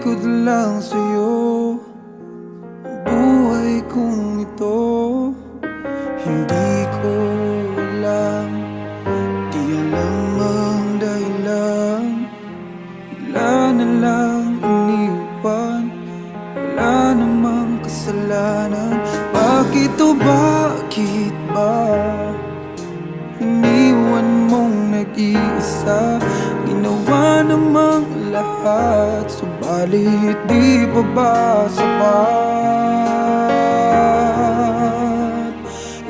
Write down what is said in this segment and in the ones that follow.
Italikod lang sa'yo ang buhay kong ito. Hindi ko alam, di alam ang dahilan. Bigla na lang iniwan, wala namang kasalanan. Bakit o bakit ba iniwan mong nag-iisa? Ginawa namang lahat, subalit di pa ba sapat?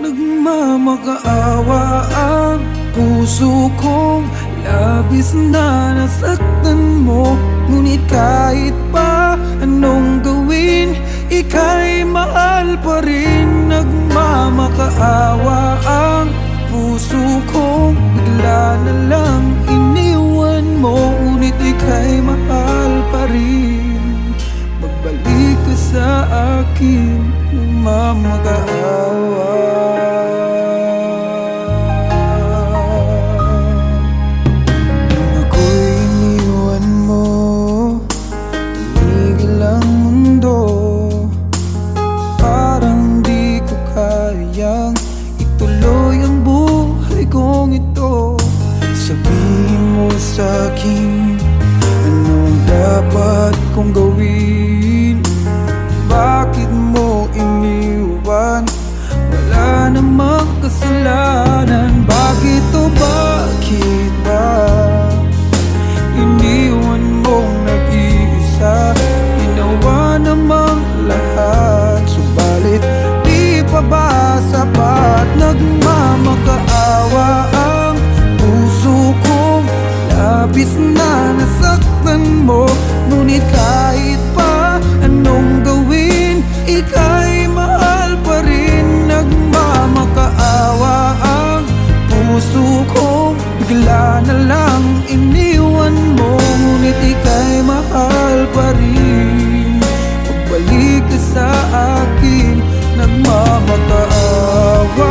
Nagmamakaawa ang puso kong labis na nasaktan mo. Ngunit kahit pa anong gawin, ika'y mahal pa rin. Nagmamakaawa ang puso kong bigla na lang iniwan mo. Ngunit ika'y mahal pa rin. Magbalik ka sa akin, nagmamakaawa. Nung ako'y iniwan mo, tumigil ang mundo. Parang di ko kayang ituloy ang buhay kong ito. Sabihin mo sa'kin, anong dapat kong gawin? Bakit mo iniwan? Wala namang kasalanan. Bakit o bakit ba iniwan mong nag-iisa? Ginawa namang lahat, subalit di pa ba sapat? Nagmamakaawa ang puso kong labis na nasaktan mo. Ngunit kahit pa anong gawin, ika'y mahal pa rin. Nagmamakaawa ang puso kong bigla na lang iniwan mo. Ngunit ika'y mahal pa rin. Pagbalik ka sa akin, nagmamakaawa.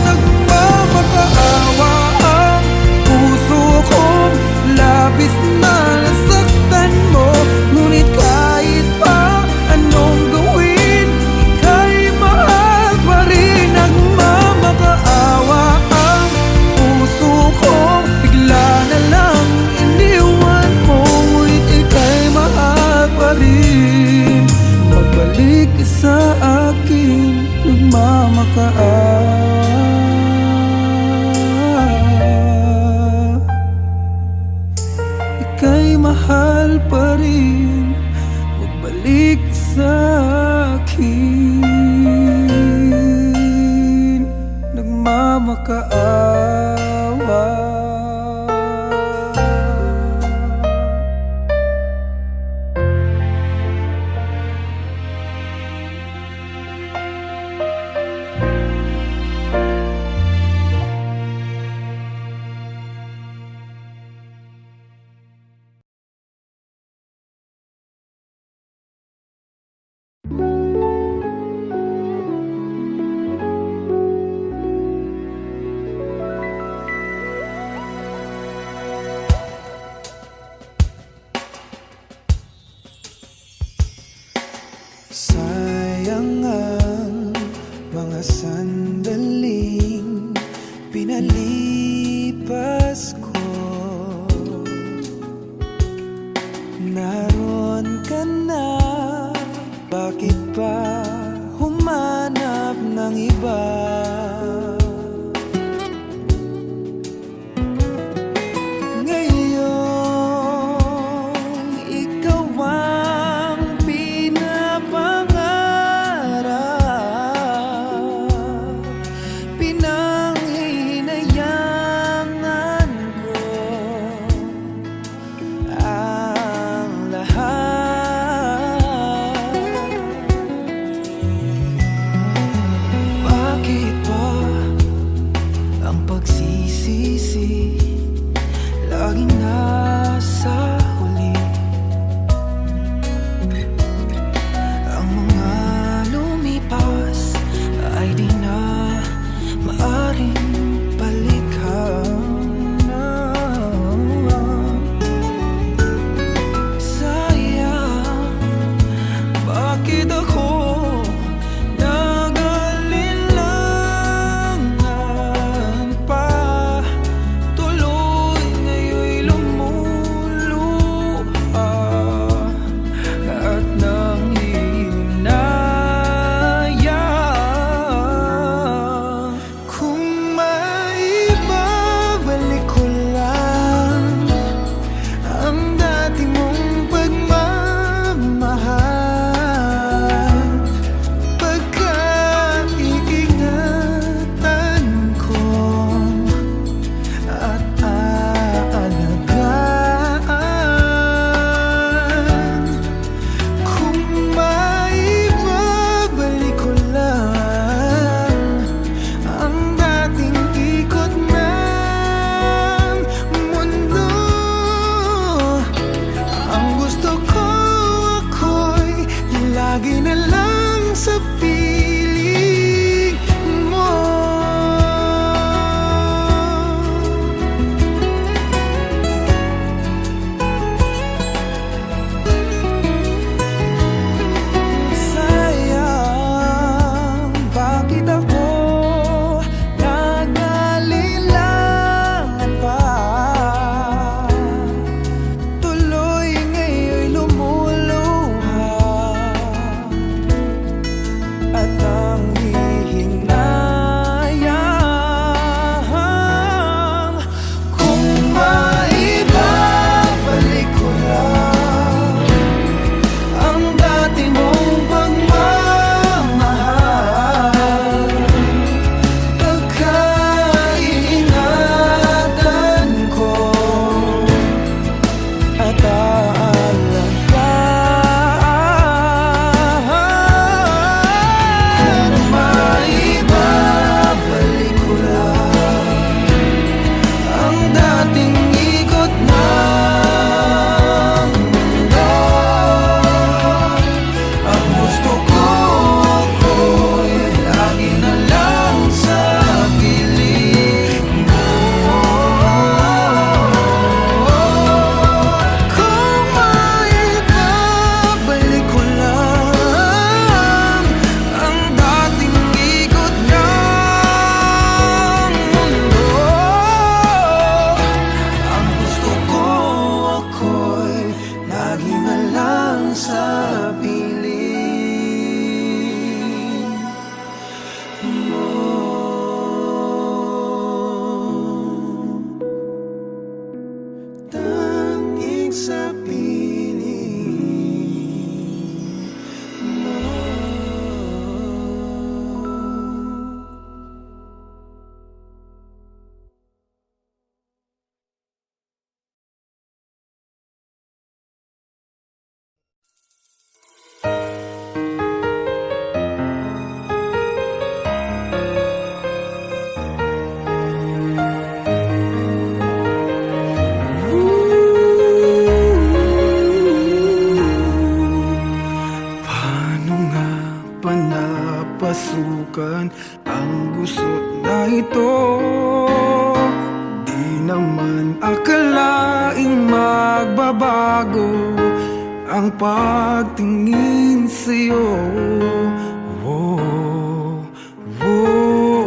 Nagmamakaawa ang puso kong labis na nasaktan mo. Ngunit kahit pa anong gawin, ika'y mahal pa rin. Nagmamakaawa ang puso kong bigla na lang iniwan mo. Ngunit ika'y mahal pa rin. Magbalik ka sa akin, nagmamakaawa. Ika'y mahal pa rin. Magbalik ka sa akin, nagmamakaawa. Sayang ang mga sandaling pinalipas ko. Naroon ka na, bakit pa humanap ng iba? Laging nasa huli ang mga lumipas ay di na maaring balikan. naman ang gusot na ito. Di naman akalaing magbabago ang pagtingin sa'yo. Oh, oh.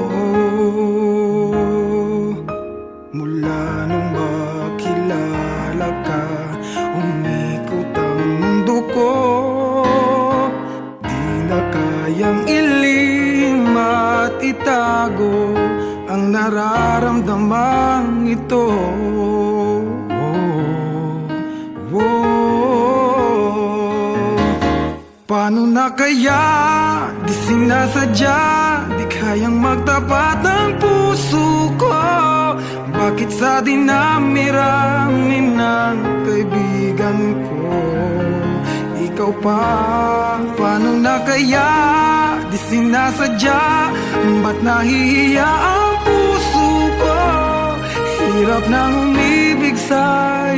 Mula nung makilala ka, umikot ang mundo ko. Di na kayang ilim at itago ang nararamdamang ito. Paano na kaya? Di sinasadya, di kayang magtapat ang puso ko. Bakit sa dinami-rami ng kaibigan ko, ikaw pa? Paano na kaya? Di sinasadya, ba't nahihiya ang puso ko? Hirap nang umibig sa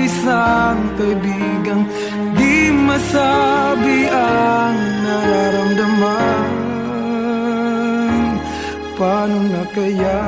isang kaibigang di masabi ang nararamdaman. Paano na kaya?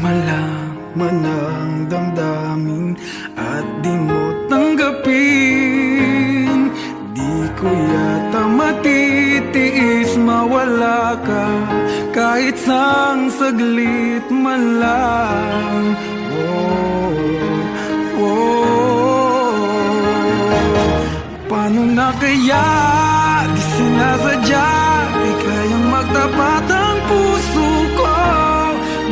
Malaman ang damdamin at di mo tanggapin, di ko yata matitiis mawala ka kahit sang saglit man lang. Oh, oh. Paano na kaya? Di sinasadya, di kayang magtapat ang puso ko.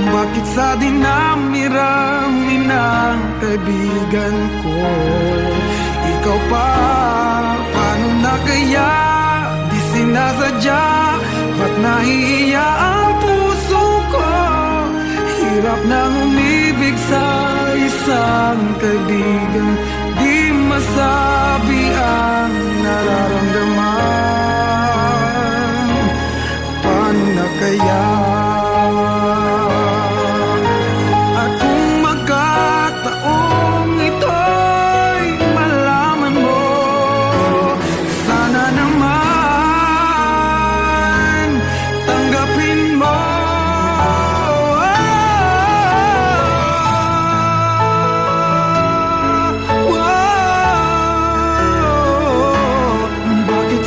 Bakit sa dinami-rami ng kaibigan ko, ikaw pa? Paano na kaya? Di sinasadya, ba't nahihiya ang puso ko? Hirap nang umibig sa isang kaibigan, di masabi ang nararamdaman. Paano na kaya?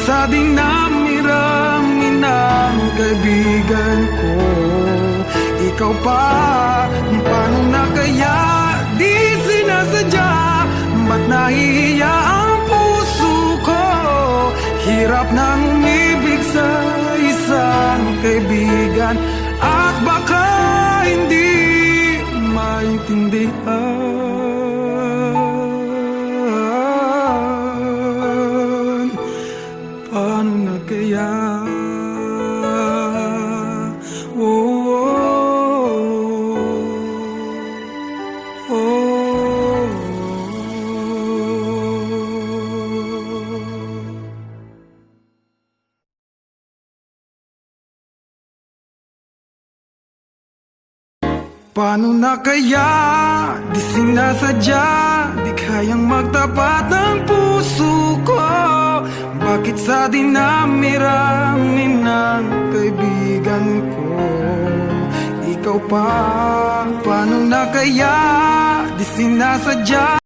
Sa dinami-rami ng kaibigan ko, ikaw pa? Paano na kaya? Di sinasadya, ba't nahihiya ang puso ko? Hirap nang umibig sa isang kaibigan at baka hindi maintindihan. Paano na kaya? Oh, oh, oh. Paano na kaya? Di sinasadya, di kayang magtapat ang puso ko. Bakit sa dinami-rami ng kaibigan ko, ikaw pa? Paano na kaya? Di sinasadya.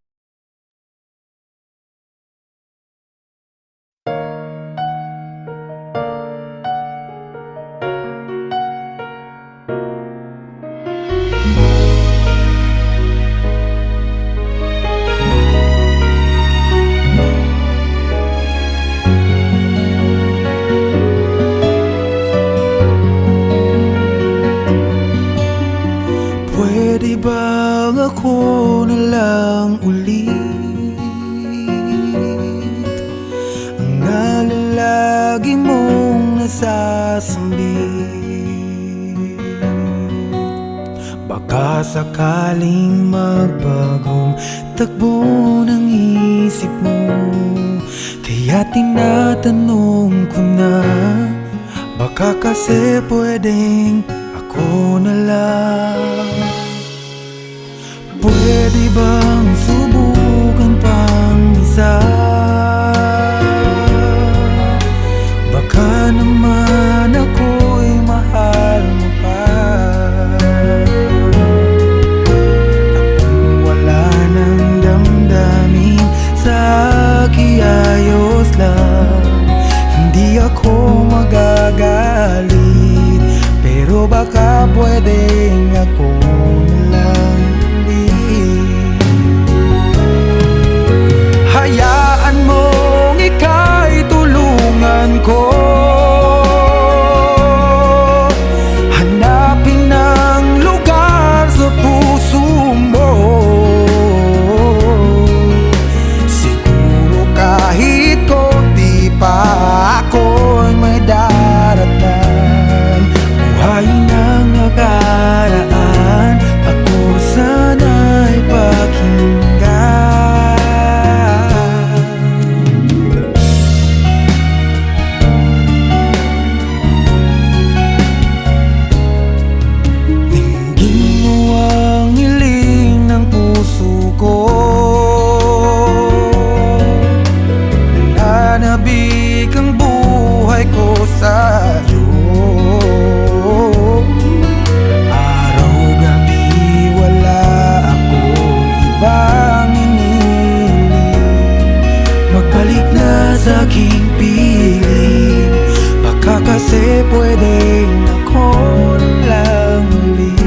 Pwede bang ako na lang ulit ang nalalagi mong nasasambit? Baka sakaling magbagong takbo ng isip mo, kaya tinatanong ko na, baka kasi pwedeng ako na lang. Pwede bang subukan pang isa? Baka naman ako'y mahal mo pa. Kung wala nang damdamin sa kiayos lang, hindi ako magagalit, pero baka pwedeng ako na lang. Hayaan mong ika'y tulungan ko, hanapin ang lugar sa puso mo. Siguro kahit konti pa ako'y may daratan. Buhayin ang nakaraan, ako sana'y pakinggan. Nananabik ang buhay ko sa'yo. Araw-gabi wala akong ibang iniling, magbalik na sa aking piling. Baka kasi pwedeng ako lang ulit.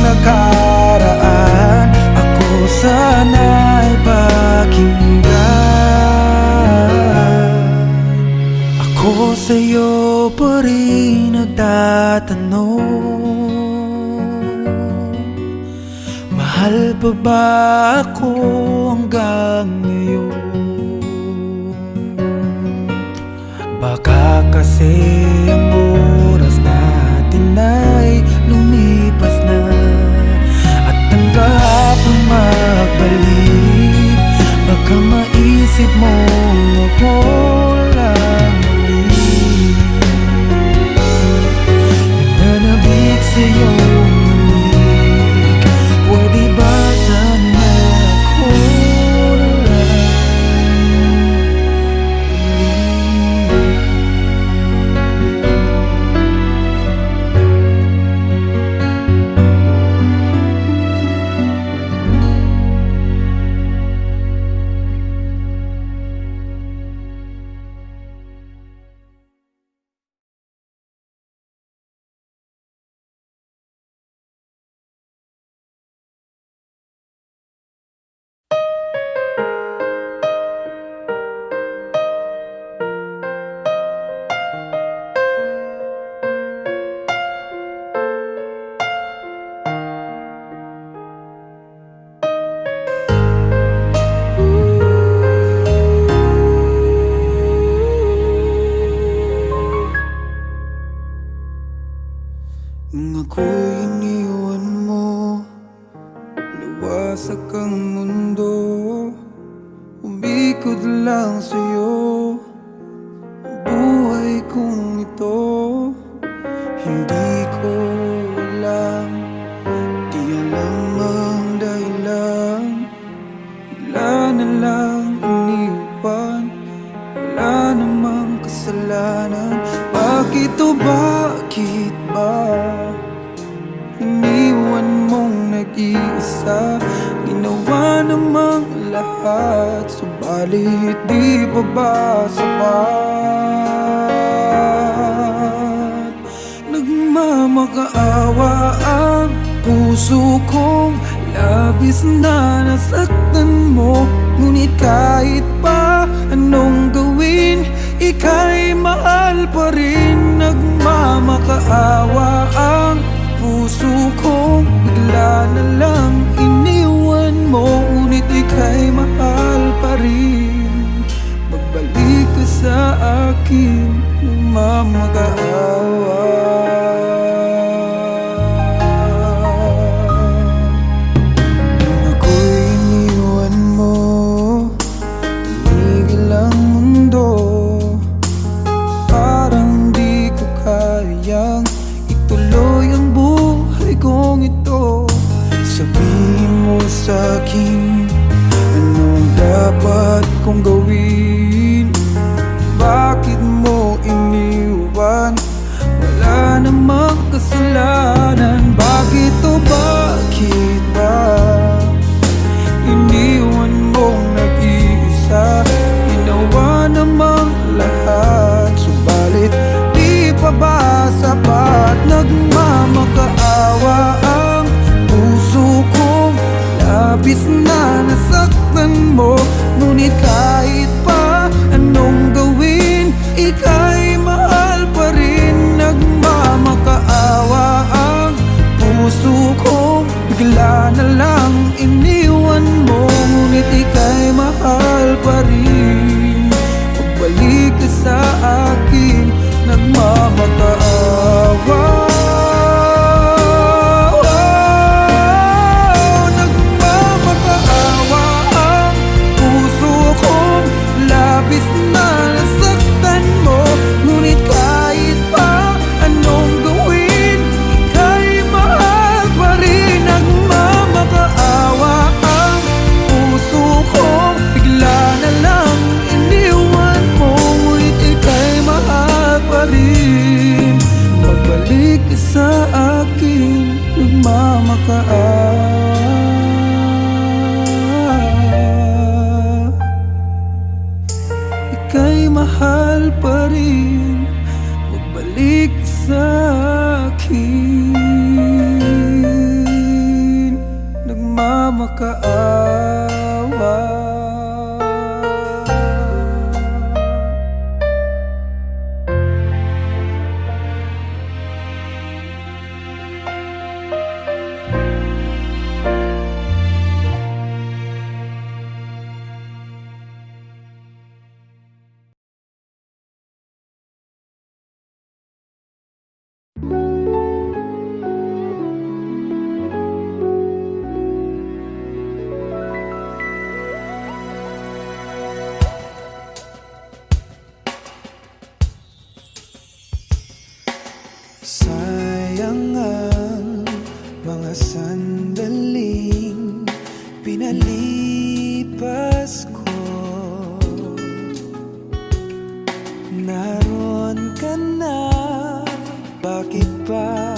Nakaraan, ako sana'y pakinggan. Ako sa'yo pa rin nagtatanong, mahal pa ba ako hanggang ngayon? Baka kasi ang oras natin ay lumipas na, at ang kahapon magbalik. Baka maisip mo ako lang ulit. Nananabik sa'yo ulit. Pwede ba sana ako na lang nung ako'y iniwan mo, luwasak ang mundo, umikot lang sa'yo ang buhay kong ito. Hindi ko alam, di alam ang dahilan, bigla na lang iniwan, wala namang kasalanan. Bakit o bakit ba iniwan mong nag-iisa? Ginawa namang lahat, subalit di pa ba sapat? Nagmamakaawa ang puso kong Labis na nasaktan mo, ngunit kahit pa anong gawin, ika'y mahal pa rin. Nagmamakaawa ang puso ko, bigla na lang iniwan mo, ngunit ika'y mahal pa rin. Magbalik ka sa akin, nagmamakaawa. Nung ako'y iniwan mo, tumigil ang mundo. Parang di ko kayang ituloy ang buhay kong ito. Sabihin mo sa'kin, anong dapat kong gawin? Bakit mo iniwan? Wala namang kasalanan. Bakit o bakit ba iniwan mong nag-iisa? Ginawa namang lahat, subalit di pa ba sapat? Nagmamakaawa ang puso ko, labis na nasaktan mo, ngunit kahit pa anong gawin, ika'y mahal pa rin. Nagmamakaawa ang puso ko, bigla na lang iniwan mo, ngunit ika'y mahal pa rin. Pagbalik ka sa akin, nagmamakaawa. Nagmamakaawa ang puso ko, labis na nasaktan mo, ngunit kahit pa anong gawin, ika'y mahal pa rin. Nagmamakaawa ang puso ko, bigla na lang iniwan mo, ngunit ika'y mahal pa rin. Magbalik ka sa akin, nagmamakaawa. Ika'y mahal pa rin. Magbalik ka sa akin, nagmamakaawa. Sayang ang mga sandaling pinalipas ko. Naroon ka na, bakit pa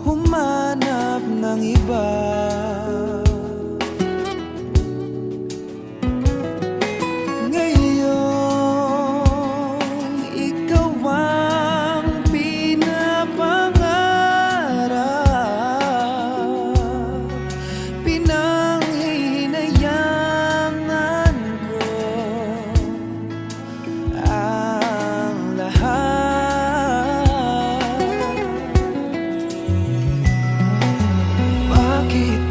humanap ng iba? Ngayon, ikaw ang pinapangarap, pinanghihinayangan ko ang lahat. Bakit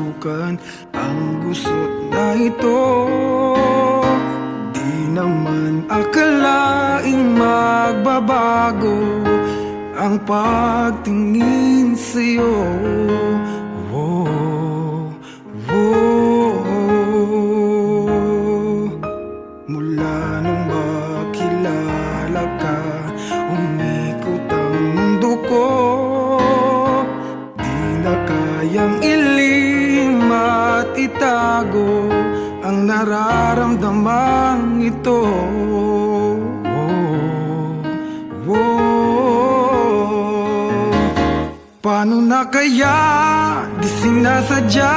masukan ang gusot na ito. Di naman akalaing magbabago ang pagtingin sa'yo. Oh, oh. Mula nung makilala ka, umikot ang mundo ko. Di na kayang ilim at itago ang nararamdamang ito. Oh, oh. Paano na kaya? Di sinasadya,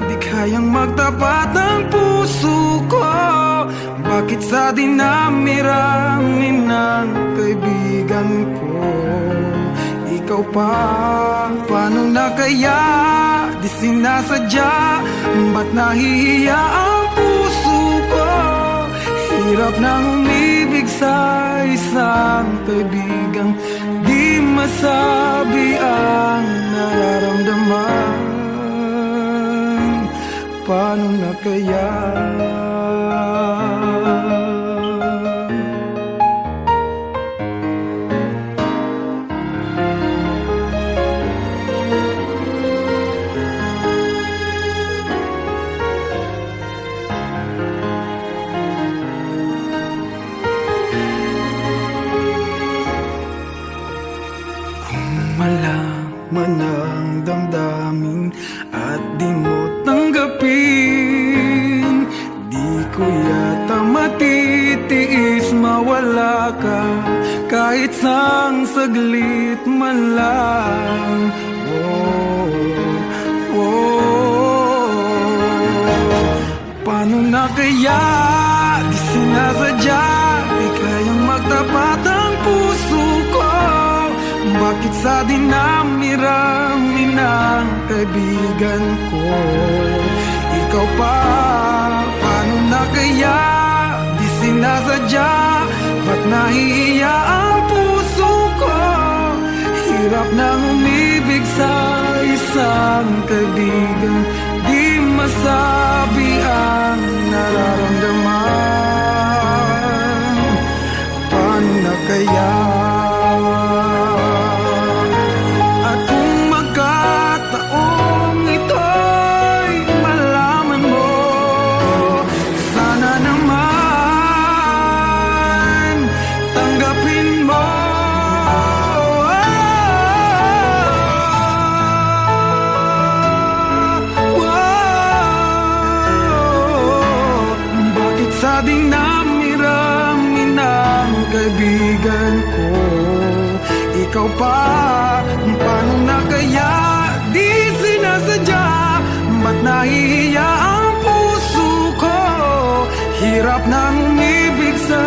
di kayang magtapat ang puso ko. Bakit sa dinami-rami ng kaibigan ko, ikaw pa? Paano na kaya? Di sinasadya, ba't nahihiya ang puso ko? Hirap nang umibig sa isang kaibigang di masabi ang nararamdaman. Paano na kaya? Malaman ang damdamin at di mo tanggapin, di ko yata matitiis mawala ka kahit sang saglit man lang. Oh, oh. Paano na kaya? Di sinasadya, di kayang magtapat ang puso ko. Bakit sa dinami-rami ng kaibigan ko, ikaw pa? Paano na kaya? Di sinasadya, ba't nahihiya ang puso ko? Hirap nang umibig sa isang kaibigan di masabi ang nararamdaman. Paano na kaya? Sa dinami-rami ng kaibigan ko, ikaw pa? Paano na kaya? Di sinasadya, ba't nahihiya ang puso ko? Hirap nang umibig sa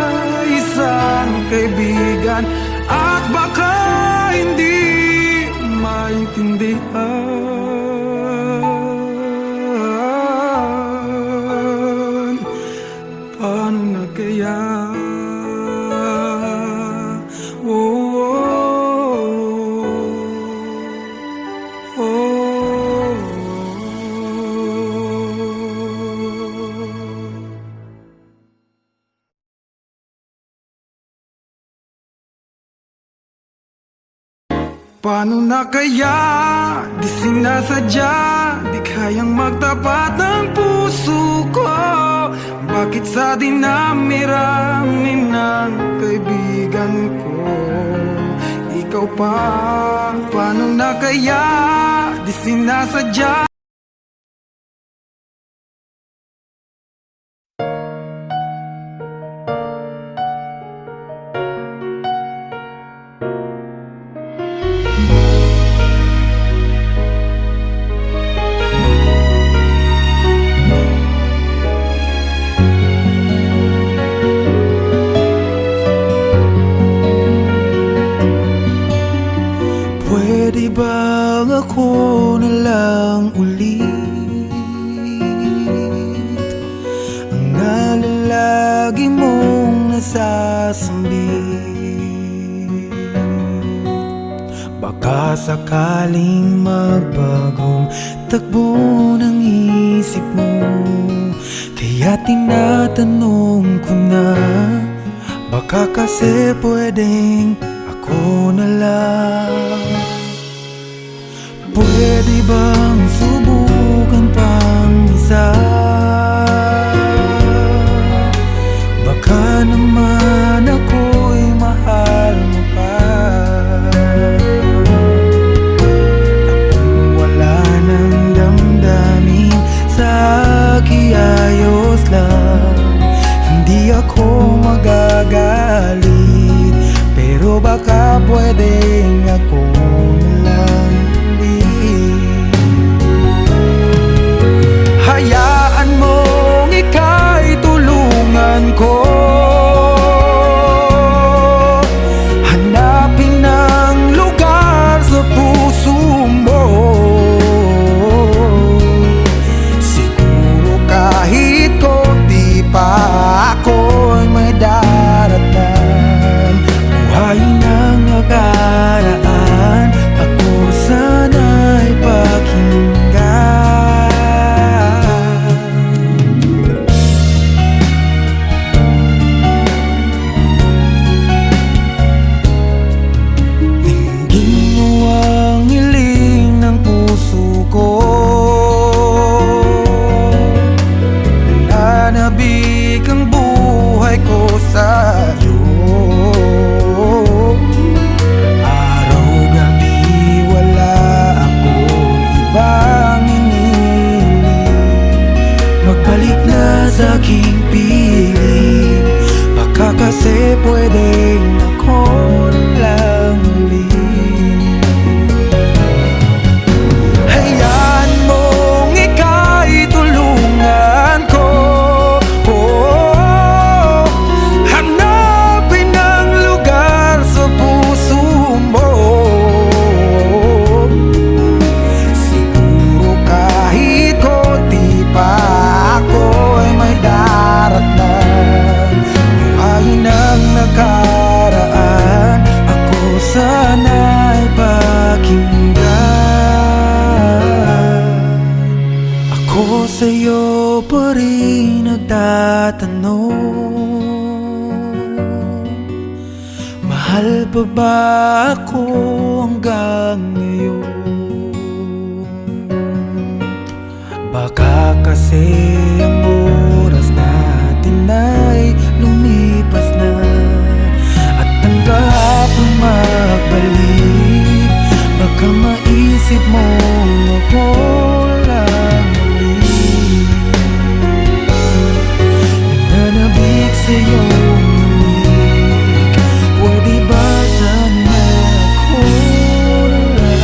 isang kaibigan at baka hindi maintindihan. Paano na kaya? Oh, oh, oh. Paano na kaya? Di sinasadya, di kayang magtapat ang puso ko. Bakit sa dinami-rami ng kaibigan ko, ikaw pa? Paano na kaya? Di sinasadya. Pwede bang ako na lang ulit ang nalalagi mong nasasambit? Baka Baka sakaling magbagong takbo ng isip mo, kaya tinatanong ko na, baka kasi pwedeng ako na lang. Pwede bang subukan pang isa? Baka naman ako'y mahal mo pa. At kung wala nang damdamin sa akin, ayos lang, hindi ako magagalit. Pero baka pwedeng ako na lang ulit. Hayaan mong ika'y tulungan ko, hanapin ng lugar sa puso mo. Siguro kahit konti pa ako'y may daratan. Buhayin ang nakaraan, ako sana'y pakinggan. Dinggin mo ang hiling ng puso ko, nananabik ang buhay ko sa'yo. Araw-gabi wala akong ibang iniling, magbalik na sa aking piling. Baka kasi pwedeng ako na lang ulit. Hayaan mong ika'y tulungan ko, hanapin ang lugar sa puso mo. Siguro kahit konti pa ako'y may daratan. Buhayin ang nakaraan, ako sana'y pakinggan. Ako sa'yo pa rin nagtatanong, mahal pa ba ako hanggang ngayon? Baka kasi ang oras natin ay lumipas na, at ang kahapon magbalik. Baka maisip mo ako lang ulit, nananabik sa'yo. Pwede ba sana ako na lang ulit?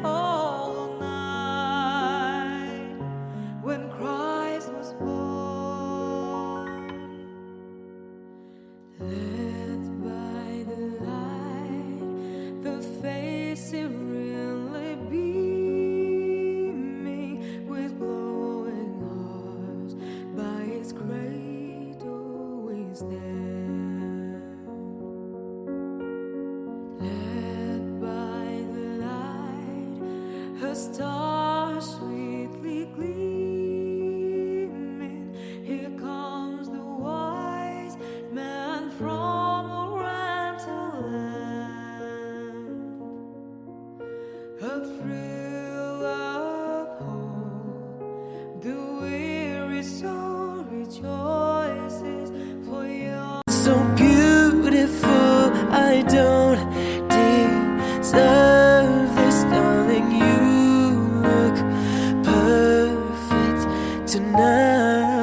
All night when Christ was born, led by the light, the face serenely beaming with glowing hearts, by His cradle we stand. Led by the light, her star sweetly gleaming, here comes the wise man from Oriental land. A thrill of hope, the weary soul rejoices, for you're so beautiful. I don't deserve this, darling. You look perfect tonight.